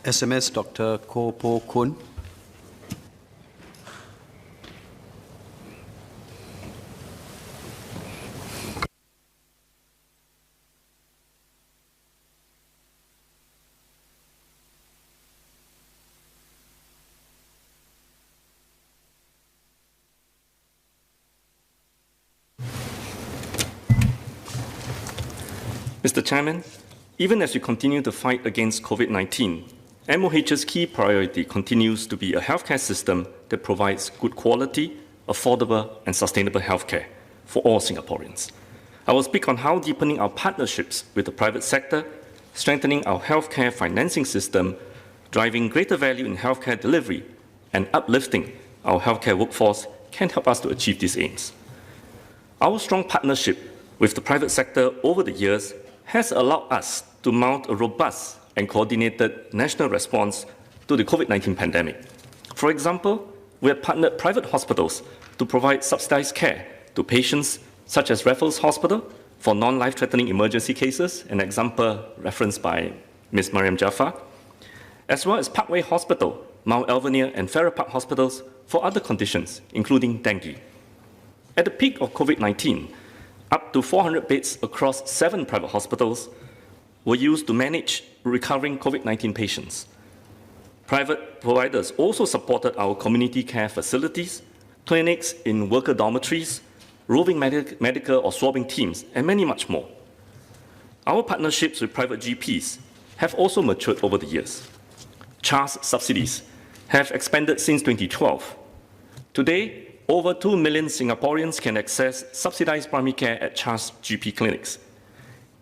SMS Dr. Koh Poh Koon. Mr. Chairman, even as we continue to fight against COVID-19, MOH's key priority continues to be a healthcare system that provides good quality, affordable and sustainable healthcare for all Singaporeans. I will speak on how deepening our partnerships with the private sector, strengthening our healthcare financing system, driving greater value in healthcare delivery, and uplifting our healthcare workforce can help us to achieve these aims. Our strong partnership with the private sector over the years has allowed us to mount a robust and coordinated national response to the COVID-19 pandemic. For example, we have partnered private hospitals to provide subsidized care to patients such as Raffles Hospital for non-life-threatening emergency cases, an example referenced by Ms. Mariam Jaafar, as well as Parkway Hospital, Mount Alvernia and Farrer Park Hospitals for other conditions, including dengue. At the peak of COVID-19, up to 400 beds across 7 private hospitals were used to manage recovering COVID-19 patients. Private providers also supported our community care facilities, clinics in worker dormitories, roving medical or swabbing teams, and many much more. Our partnerships with private GPs have also matured over the years. CHAS subsidies have expanded since 2012. Today, over 2 million Singaporeans can access subsidized primary care at CHAS GP clinics.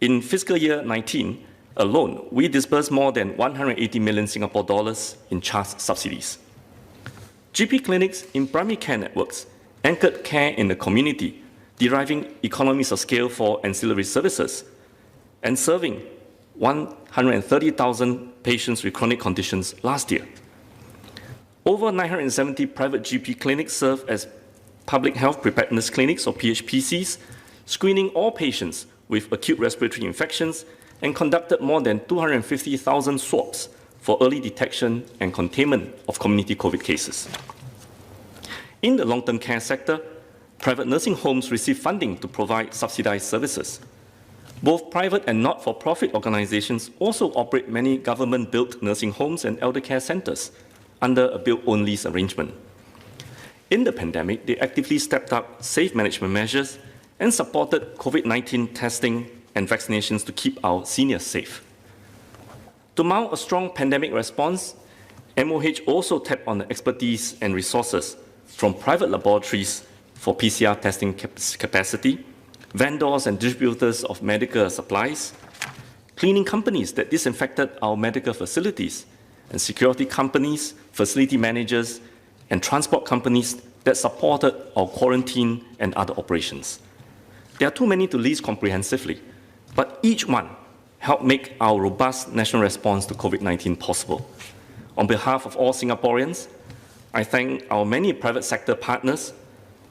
In fiscal year 19 alone, we disbursed more than 180 million Singapore dollars in CHAS subsidies. GP clinics in primary care networks anchored care in the community, deriving economies of scale for ancillary services and serving 130,000 patients with chronic conditions last year. Over 970 private GP clinics serve as public health preparedness clinics, or PHPCs, screening all patients with acute respiratory infections and conducted more than 250,000 swabs for early detection and containment of community COVID cases. In the long-term care sector, private nursing homes receive funding to provide subsidized services. Both private and not-for-profit organizations also operate many government-built nursing homes and elder care centers under a build-own lease arrangement. In the pandemic, they actively stepped up safe management measures and supported COVID-19 testing and vaccinations to keep our seniors safe. To mount a strong pandemic response, MOH also tapped on the expertise and resources from private laboratories for PCR testing capacity, vendors and distributors of medical supplies, cleaning companies that disinfected our medical facilities, and security companies, facility managers, and transport companies that supported our quarantine and other operations. There are too many to list comprehensively, but each one helped make our robust national response to COVID-19 possible. On behalf of all Singaporeans, I thank our many private sector partners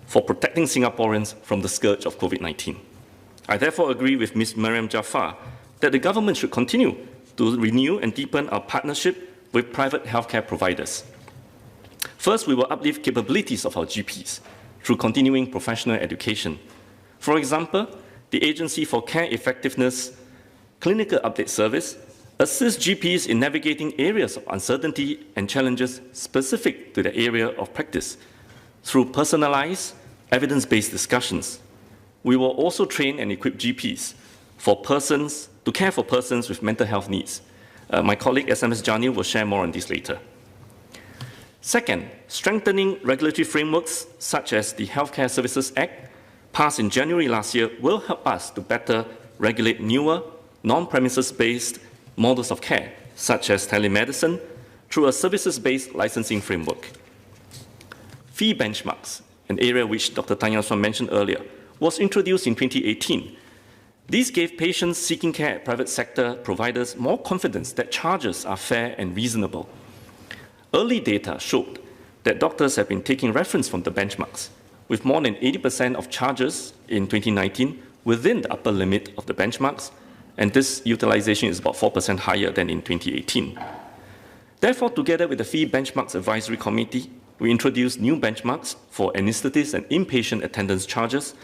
for protecting Singaporeans from the scourge of COVID-19. I therefore agree with Ms. Mariam Jaafar that the government should continue to renew and deepen our partnership with private healthcare providers. First, we will uplift capabilities of our GPs through continuing professional education. For example, the Agency for Care Effectiveness Clinical Update Service assists GPs in navigating areas of uncertainty and challenges specific to the area of practice through personalized, evidence-based discussions. We will also train and equip GPs to care for persons with mental health needs. My colleague SMS Janil will share more on this later. Second, strengthening regulatory frameworks such as the Healthcare Services Act, passed in January last year, will help us to better regulate newer, non-premises-based models of care, such as telemedicine, through a services-based licensing framework. Fee benchmarks, an area which Dr. Tan Yau Suan mentioned earlier, was introduced in 2018. These gave patients seeking care at private sector providers more confidence that charges are fair and reasonable. Early data showed that doctors have been taking reference from the benchmarks, with more than 80% of charges in 2019 within the upper limit of the benchmarks, and this utilization is about 4% higher than in 2018. Therefore, together with the Fee Benchmarks Advisory Committee, we introduced new benchmarks for anaesthetists and inpatient attendance charges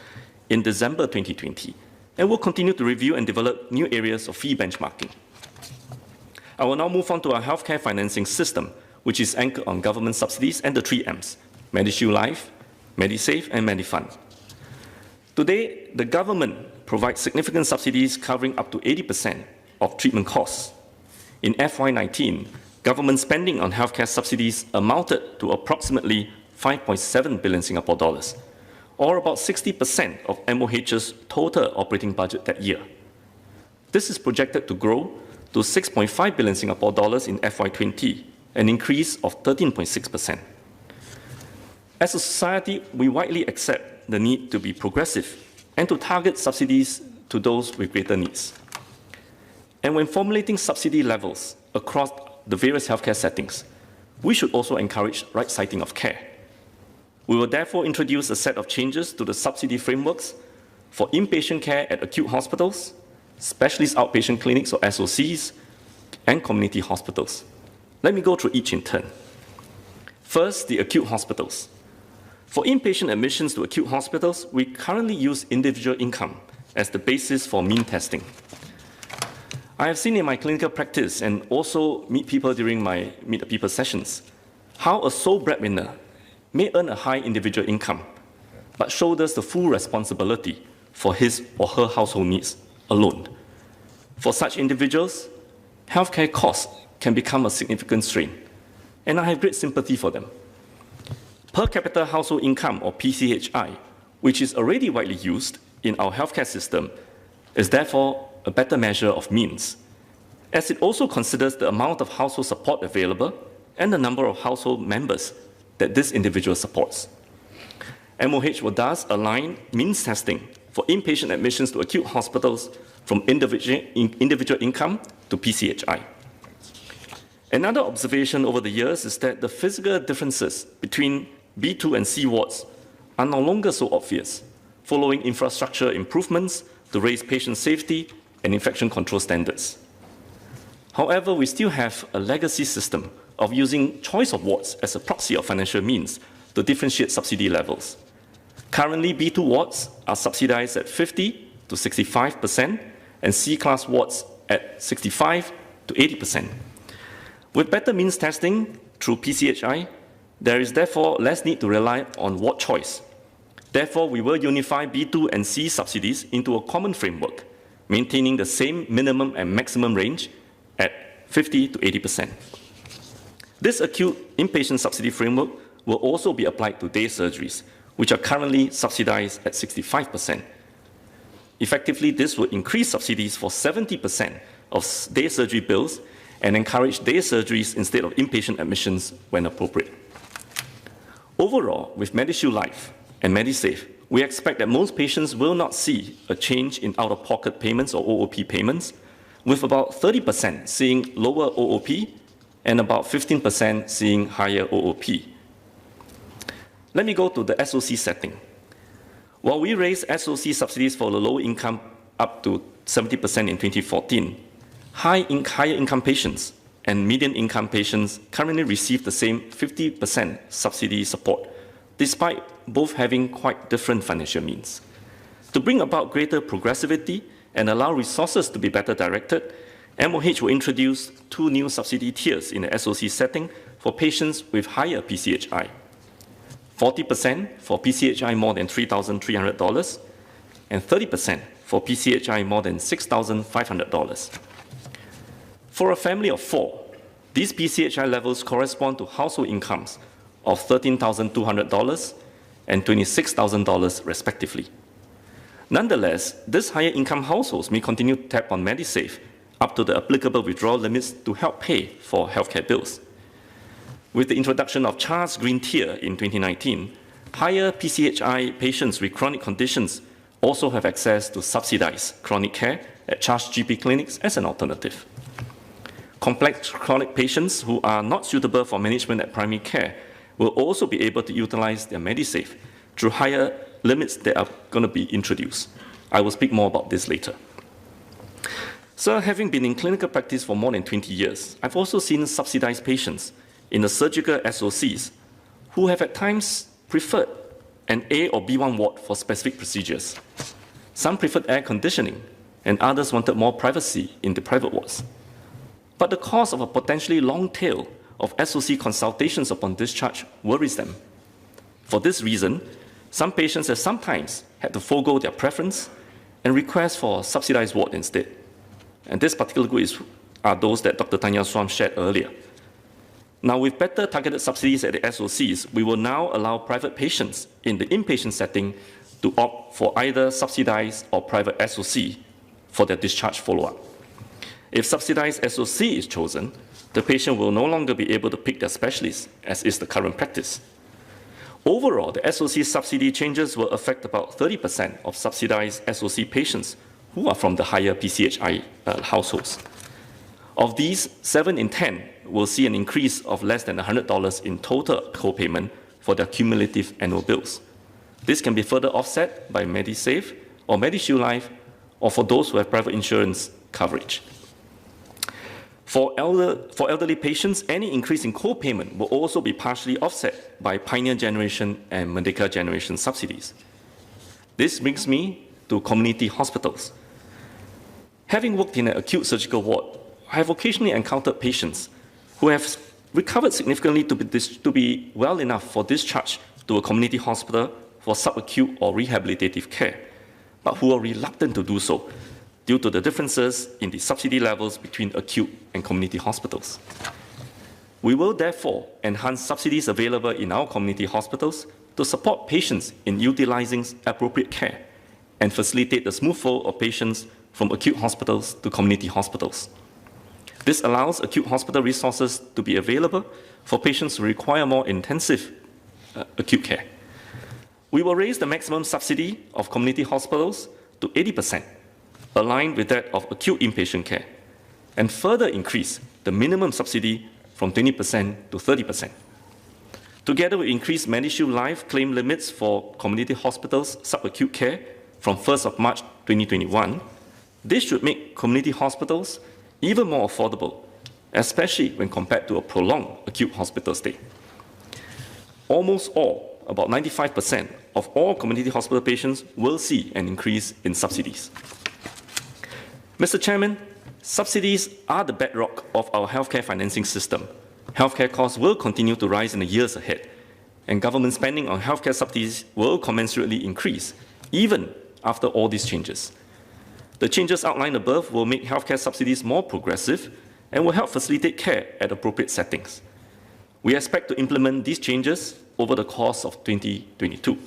in December 2020, and will continue to review and develop new areas of fee benchmarking. I will now move on to our healthcare financing system, which is anchored on government subsidies and the 3 M's: MediShield Life, MediSave, and MediFund. Today, the government provides significant subsidies covering up to 80% of treatment costs. In FY19, government spending on healthcare subsidies amounted to approximately 5.7 billion Singapore dollars, or about 60% of MOH's total operating budget that year. This is projected to grow to 6.5 billion Singapore dollars in FY20, an increase of 13.6%. As a society, we widely accept the need to be progressive and to target subsidies to those with greater needs. And when formulating subsidy levels across the various healthcare settings, we should also encourage right-siting of care. We will therefore introduce a set of changes to the subsidy frameworks for inpatient care at acute hospitals, specialist outpatient clinics or SOCs, and community hospitals. Let me go through each in turn. First, the acute hospitals. For inpatient admissions to acute hospitals, we currently use individual income as the basis for mean testing. I have seen in my clinical practice and also meet people during my Meet the People sessions how a sole breadwinner may earn a high individual income, but shoulders the full responsibility for his or her household needs alone. For such individuals, healthcare costs can become a significant strain, and I have great sympathy for them. Per capita household income, or PCHI, which is already widely used in our healthcare system, is therefore a better measure of means, as it also considers the amount of household support available and the number of household members that this individual supports. MOH will thus align means testing for inpatient admissions to acute hospitals from individual income to PCHI. Another observation over the years is that the physical differences between B2 and C wards are no longer so obvious, following infrastructure improvements to raise patient safety and infection control standards. However, we still have a legacy system of using choice of wards as a proxy of financial means to differentiate subsidy levels. Currently, B2 wards are subsidized at 50 to 65%, and C-class wards at 65 to 80%. With better means testing through PCHI, there is therefore less need to rely on ward choice. Therefore, we will unify B2 and C subsidies into a common framework, maintaining the same minimum and maximum range at 50 to 80%. This acute inpatient subsidy framework will also be applied to day surgeries, which are currently subsidized at 65%. Effectively, this will increase subsidies for 70% of day surgery bills and encourage day surgeries instead of inpatient admissions when appropriate. Overall, with MediShield Life and MediSave, we expect that most patients will not see a change in out-of-pocket payments or OOP payments, with about 30% seeing lower OOP and about 15% seeing higher OOP. Let me go to the SOC setting. While we raised SOC subsidies for the low income up to 70% in 2014, higher income patients and median income patients currently receive the same 50% subsidy support, despite both having quite different financial means. To bring about greater progressivity and allow resources to be better directed, MOH will introduce 2 new subsidy tiers in the SOC setting for patients with higher PCHI. 40% for PCHI more than $3,300 and 30% for PCHI more than $6,500. For a family of 4, these PCHI levels correspond to household incomes of $13,200 and $26,000 respectively. Nonetheless, these higher income households may continue to tap on MediSave up to the applicable withdrawal limits to help pay for healthcare bills. With the introduction of CHAR's Green Tier in 2019, higher PCHI patients with chronic conditions also have access to subsidized chronic care at CHAR's GP clinics as an alternative. Complex chronic patients who are not suitable for management at primary care will also be able to utilize their MediSave through higher limits that are going to be introduced. I will speak more about this later. Sir, having been in clinical practice for more than 20 years, I've also seen subsidized patients in the surgical SOCs who have at times preferred an A or B1 ward for specific procedures. Some preferred air conditioning, and others wanted more privacy in the private wards. But the cost of a potentially long tail of SOC consultations upon discharge worries them. For this reason, some patients have sometimes had to forego their preference and request for a subsidized ward instead. And this particular group are those that Dr. Tanya Swam shared earlier. Now, with better targeted subsidies at the SOCs, we will now allow private patients in the inpatient setting to opt for either subsidized or private SOC for their discharge follow-up. If subsidized SOC is chosen, the patient will no longer be able to pick their specialist, as is the current practice. Overall, the SOC subsidy changes will affect about 30% of subsidized SOC patients who are from the higher PCHI households. Of these, 7 in 10 will see an increase of less than $100 in total co-payment for their cumulative annual bills. This can be further offset by MediSave or MediShield Life, or for those who have private insurance coverage. For elderly patients, any increase in co-payment will also be partially offset by Pioneer Generation and Merdeka Generation subsidies. This brings me to community hospitals. Having worked in an acute surgical ward, I have occasionally encountered patients who have recovered significantly to be well enough for discharge to a community hospital for subacute or rehabilitative care, but who are reluctant to do so due to the differences in the subsidy levels between acute and community hospitals. We will therefore enhance subsidies available in our community hospitals to support patients in utilizing appropriate care and facilitate the smooth flow of patients from acute hospitals to community hospitals. This allows acute hospital resources to be available for patients who require more intensive acute care. We will raise the maximum subsidy of community hospitals to 80%, aligned with that of acute inpatient care, and further increase the minimum subsidy from 20% to 30%. Together with increased MediShield Life claim limits for community hospitals subacute care from 1st of March 2021, this should make community hospitals even more affordable, especially when compared to a prolonged acute hospital stay. Almost all, about 95% of all community hospital patients will see an increase in subsidies. Mr. Chairman, subsidies are the bedrock of our healthcare financing system. Healthcare costs will continue to rise in the years ahead, and government spending on healthcare subsidies will commensurately increase, even after all these changes. The changes outlined above will make healthcare subsidies more progressive and will help facilitate care at appropriate settings. We expect to implement these changes over the course of 2022.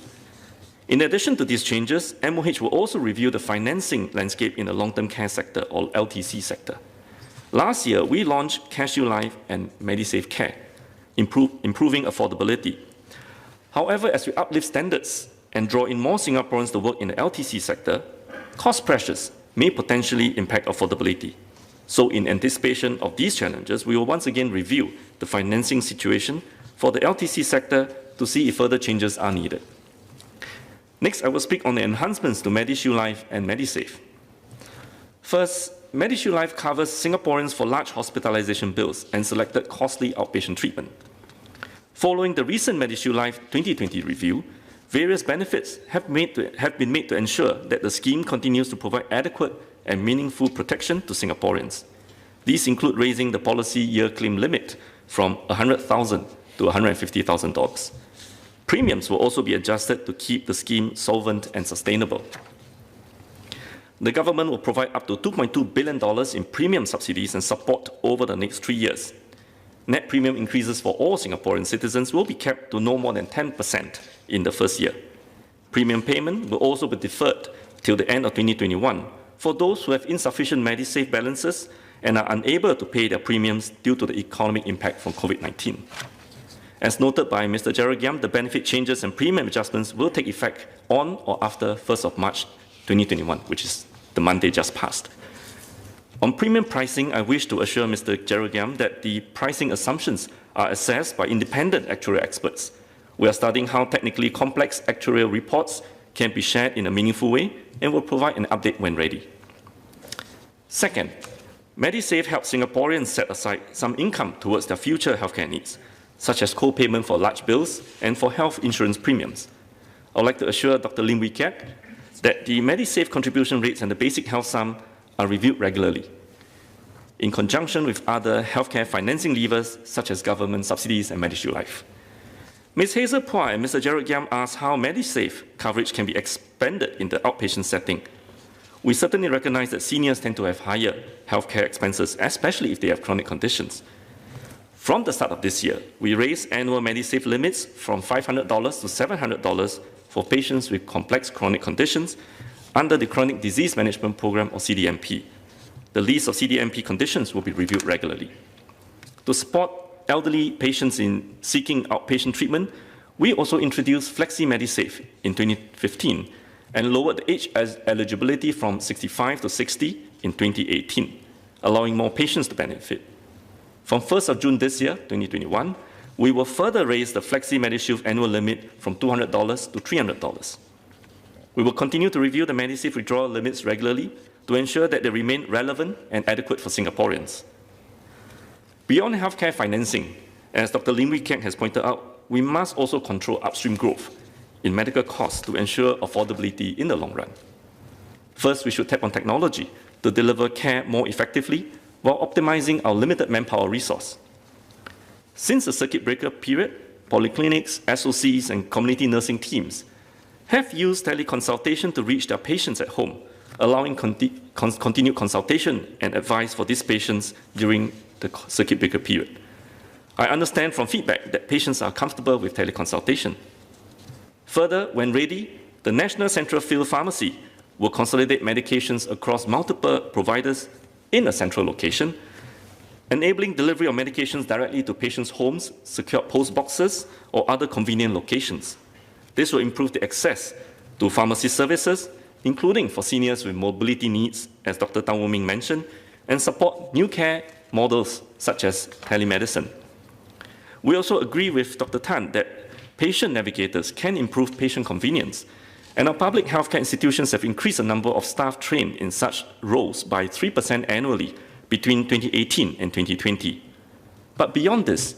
In addition to these changes, MOH will also review the financing landscape in the long-term care sector, or LTC sector. Last year, we launched CareShield Life and MediSave Care, improving affordability. However, as we uplift standards and draw in more Singaporeans to work in the LTC sector, cost pressures may potentially impact affordability. So in anticipation of these challenges, we will once again review the financing situation for the LTC sector to see if further changes are needed. Next, I will speak on the enhancements to MediShield Life and MediSave. First, MediShield Life covers Singaporeans for large hospitalization bills and selected costly outpatient treatment. Following the recent MediShield Life 2020 review, various benefits have been made to ensure that the scheme continues to provide adequate and meaningful protection to Singaporeans. These include raising the policy year claim limit from $100,000 to $150,000. Premiums will also be adjusted to keep the scheme solvent and sustainable. The government will provide up to $2.2 billion in premium subsidies and support over the next 3 years. Net premium increases for all Singaporean citizens will be kept to no more than 10% in the first year. Premium payment will also be deferred till the end of 2021 for those who have insufficient MediSave balances and are unable to pay their premiums due to the economic impact from COVID-19. As noted by Mr. Gerald Giam, the benefit changes and premium adjustments will take effect on or after 1st of March 2021, which is the Monday just passed. On premium pricing, I wish to assure Mr. Gerald Giam that the pricing assumptions are assessed by independent actuarial experts. We are studying how technically complex actuarial reports can be shared in a meaningful way and will provide an update when ready. Second, MediSave helps Singaporeans set aside some income towards their future healthcare needs, such as co-payment for large bills and for health insurance premiums. I would like to assure Dr. Lim Wee Kiat that the MediSave contribution rates and the basic health sum are reviewed regularly, in conjunction with other healthcare financing levers, such as government subsidies and MediShield Life. Ms. Hazel Phua and Mr. Gerald Giam asked how MediSave coverage can be expanded in the outpatient setting. We certainly recognize that seniors tend to have higher healthcare expenses, especially if they have chronic conditions. From the start of this year, we raised annual MediSave limits from $500 to $700 for patients with complex chronic conditions under the Chronic Disease Management Program, or CDMP. The list of CDMP conditions will be reviewed regularly. To support elderly patients in seeking outpatient treatment, we also introduced Flexi MediSave in 2015 and lowered the age eligibility from 65 to 60 in 2018, allowing more patients to benefit. From 1st of June this year, 2021, we will further raise the Flexi MediShield annual limit from $200 to $300. We will continue to review the MediSave withdrawal limits regularly to ensure that they remain relevant and adequate for Singaporeans. Beyond healthcare financing, as Dr. Lim Wee Kiat has pointed out, we must also control upstream growth in medical costs to ensure affordability in the long run. First, we should tap on technology to deliver care more effectively while optimizing our limited manpower resource. Since the circuit breaker period, polyclinics, SOCs, and community nursing teams have used teleconsultation to reach their patients at home, allowing continued consultation and advice for these patients during the circuit breaker period. I understand from feedback that patients are comfortable with teleconsultation. Further, when ready, the National Central Field Pharmacy will consolidate medications across multiple providers in a central location, enabling delivery of medications directly to patients' homes, secured post boxes, or other convenient locations. This will improve the access to pharmacy services, including for seniors with mobility needs, as Dr. Tan Wu Ming mentioned, and support new care models such as telemedicine. We also agree with Dr. Tan that patient navigators can improve patient convenience, and our public healthcare institutions have increased the number of staff trained in such roles by 3% annually between 2018 and 2020. But beyond this,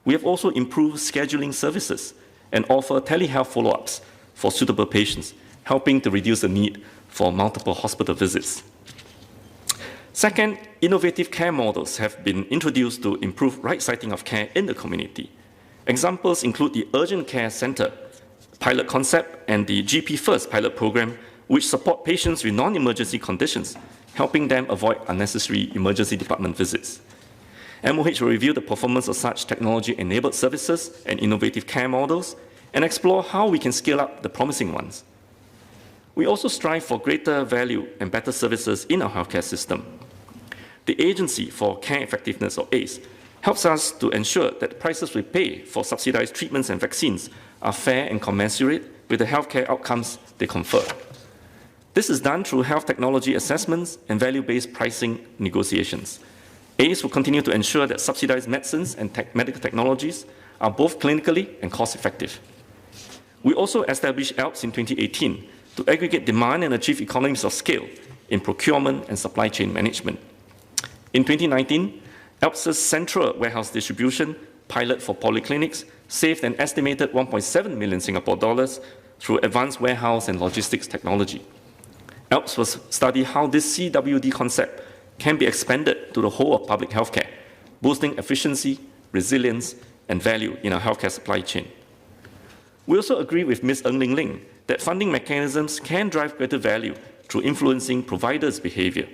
we have also improved scheduling services and offer telehealth follow-ups for suitable patients, helping to reduce the need for multiple hospital visits. Second, innovative care models have been introduced to improve right-siting of care in the community. Examples include the Urgent Care Centre pilot concept and the GP First pilot program, which support patients with non-emergency conditions, helping them avoid unnecessary emergency department visits. MOH will review the performance of such technology-enabled services and innovative care models and explore how we can scale up the promising ones. We also strive for greater value and better services in our healthcare system. The Agency for Care Effectiveness, or ACE, helps us to ensure that the prices we pay for subsidized treatments and vaccines are fair and commensurate with the healthcare outcomes they confer. This is done through health technology assessments and value-based pricing negotiations. ACE will continue to ensure that subsidized medicines and medical technologies are both clinically and cost-effective. We also established ALPS in 2018 to aggregate demand and achieve economies of scale in procurement and supply chain management. In 2019, ALPS's central warehouse distribution pilot for polyclinics saved an estimated 1.7 million Singapore dollars through advanced warehouse and logistics technology. ALPS will study how this CWD concept can be expanded to the whole of public healthcare, boosting efficiency, resilience, and value in our healthcare supply chain. We also agree with Ms. Ng Ling Ling that funding mechanisms can drive greater value through influencing providers' behavior.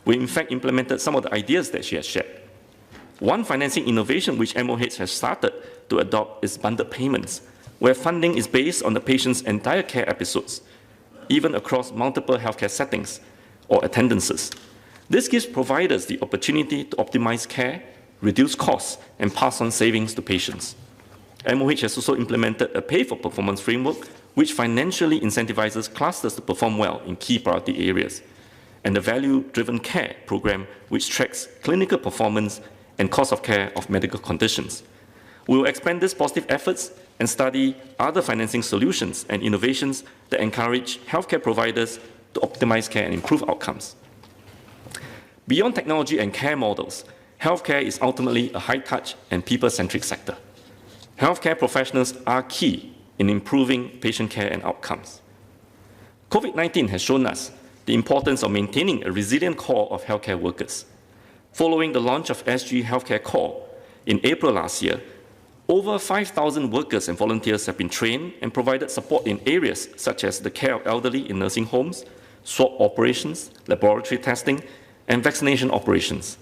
We in fact implemented some of the ideas that she has shared. One financing innovation which MOH has started to adopt is bundled payments, where funding is based on the patient's entire care episodes, even across multiple healthcare settings or attendances. This gives providers the opportunity to optimize care, reduce costs, and pass on savings to patients. MOH has also implemented a pay-for-performance framework which financially incentivizes clusters to perform well in key priority areas, and the value-driven care program which tracks clinical performance and cost of care of medical conditions. We will expand these positive efforts and study other financing solutions and innovations that encourage healthcare providers to optimize care and improve outcomes. Beyond technology and care models, healthcare is ultimately a high-touch and people-centric sector. Healthcare professionals are key in improving patient care and outcomes. COVID-19 has shown us the importance of maintaining a resilient core of healthcare workers. Following the launch of SG Healthcare Core in April last year, over 5,000 workers and volunteers have been trained and provided support in areas such as the care of elderly in nursing homes, swab operations, laboratory testing, and vaccination operations.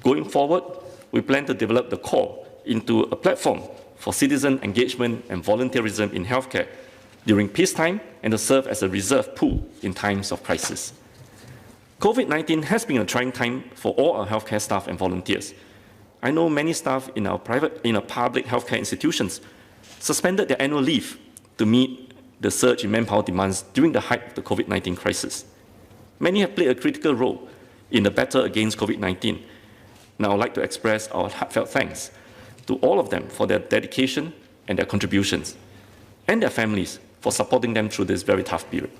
Going forward, we plan to develop the core into a platform for citizen engagement and volunteerism in healthcare during peacetime and to serve as a reserve pool in times of crisis. COVID-19 has been a trying time for all our healthcare staff and volunteers. I know many staff in our public healthcare institutions suspended their annual leave to meet the surge in manpower demands during the height of the COVID-19 crisis. Many have played a critical role in the battle against COVID-19. Now I would like to express our heartfelt thanks to all of them for their dedication and their contributions, and their families for supporting them through this very tough period.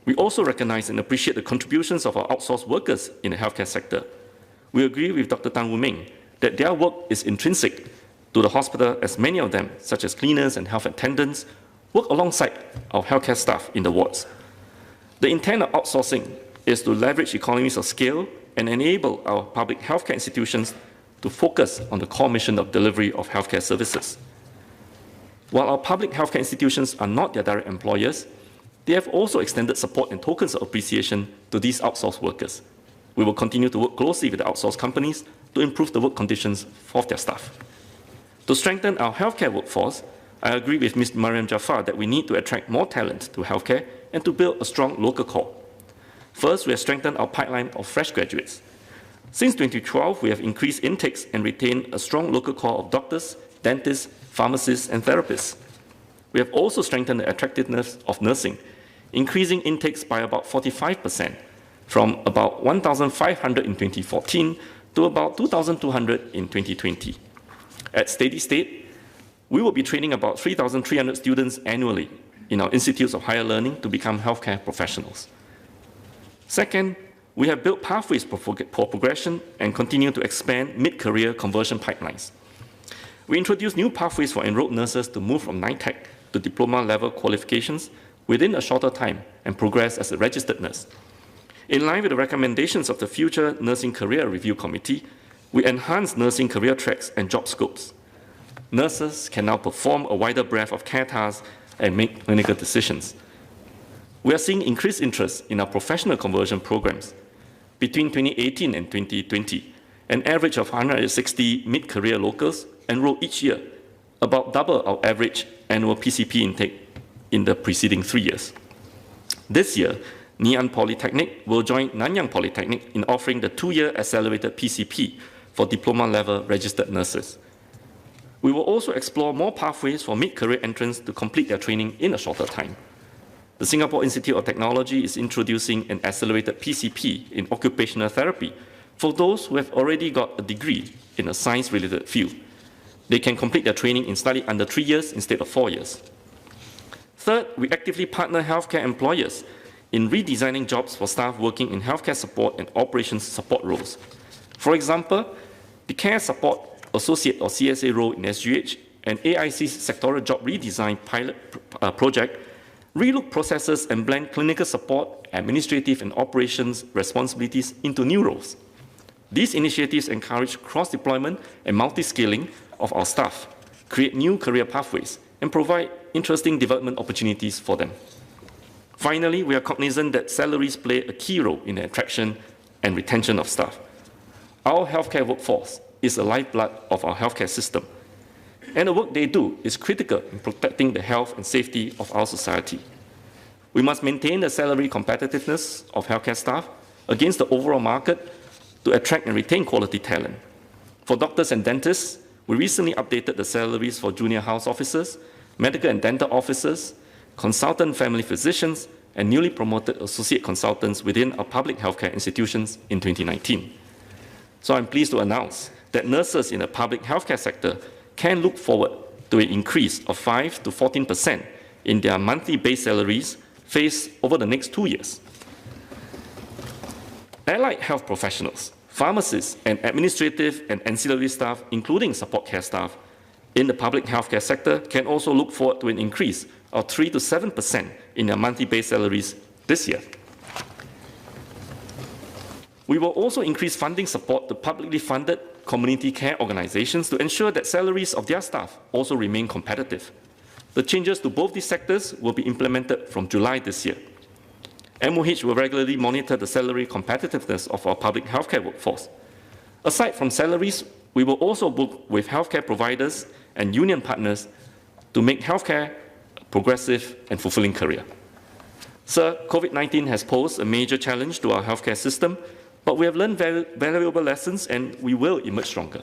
We also recognize and appreciate the contributions of our outsourced workers in the healthcare sector. We agree with Dr. Tan Wu Meng that their work is intrinsic to the hospital, as many of them, such as cleaners and health attendants, work alongside our healthcare staff in the wards. The intent of outsourcing is to leverage economies of scale and enable our public healthcare institutions to focus on the core mission of delivery of healthcare services. While our public healthcare institutions are not their direct employers, they have also extended support and tokens of appreciation to these outsourced workers. We will continue to work closely with the outsourced companies to improve the work conditions for their staff. To strengthen our healthcare workforce, I agree with Ms. Mariam Jaafar that we need to attract more talent to healthcare and to build a strong local core. First, we have strengthened our pipeline of fresh graduates. Since 2012, we have increased intakes and retained a strong local core of doctors, dentists, pharmacists, and therapists. We have also strengthened the attractiveness of nursing, increasing intakes by about 45%, from about 1,500 in 2014 to about 2,200 in 2020. At steady state, we will be training about 3,300 students annually in our institutes of higher learning to become healthcare professionals. Second, we have built pathways for progression and continue to expand mid-career conversion pipelines. We introduced new pathways for enrolled nurses to move from NITEC to diploma-level qualifications within a shorter time and progress as a registered nurse. In line with the recommendations of the Future Nursing Career Review Committee, we enhanced nursing career tracks and job scopes. Nurses can now perform a wider breadth of care tasks and make clinical decisions. We are seeing increased interest in our professional conversion programs. Between 2018 and 2020, an average of 160 mid-career locals enrolled each year, about double our average annual PCP intake in the preceding 3 years. This year, Ngee Ann Polytechnic will join Nanyang Polytechnic in offering the 2-year accelerated PCP for diploma-level registered nurses. We will also explore more pathways for mid-career entrants to complete their training in a shorter time. The Singapore Institute of Technology is introducing an accelerated PCP in occupational therapy for those who have already got a degree in a science-related field. They can complete their training in slightly under 3 years instead of 4 years. Third, we actively partner healthcare employers in redesigning jobs for staff working in healthcare support and operations support roles. For example, the Care Support Associate or CSA role in SGH and AIC's sectoral job redesign pilot project relook processes and blend clinical support, administrative and operations responsibilities into new roles. These initiatives encourage cross-deployment and multi-skilling of our staff, create new career pathways, and provide interesting development opportunities for them. Finally, we are cognizant that salaries play a key role in the attraction and retention of staff. Our healthcare workforce is the lifeblood of our healthcare system, and the work they do is critical in protecting the health and safety of our society. We must maintain the salary competitiveness of healthcare staff against the overall market to attract and retain quality talent. For doctors and dentists, we recently updated the salaries for junior house officers, medical and dental officers, consultant family physicians, and newly promoted associate consultants within our public healthcare institutions in 2019. So I'm pleased to announce that nurses in the public healthcare sector can look forward to an increase of 5 to 14% in their monthly base salaries faced over the next 2 years. Allied health professionals, pharmacists, and administrative and ancillary staff, including support care staff, in the public healthcare sector can also look forward to an increase of 3 to 7% in their monthly base salaries this year. We will also increase funding support to publicly funded community care organizations to ensure that salaries of their staff also remain competitive. The changes to both these sectors will be implemented from July this year. MOH will regularly monitor the salary competitiveness of our public healthcare workforce. Aside from salaries, we will also work with healthcare providers and union partners to make healthcare a progressive and fulfilling career. Sir, COVID-19 has posed a major challenge to our healthcare system, but we have learned valuable lessons and we will emerge stronger.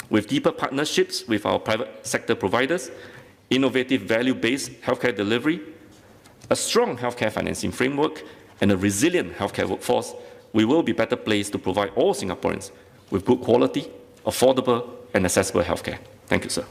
With deeper partnerships with our private sector providers, innovative value-based healthcare delivery, a strong healthcare financing framework, and a resilient healthcare workforce, we will be better placed to provide all Singaporeans with good quality, affordable, and accessible healthcare. Thank you, sir.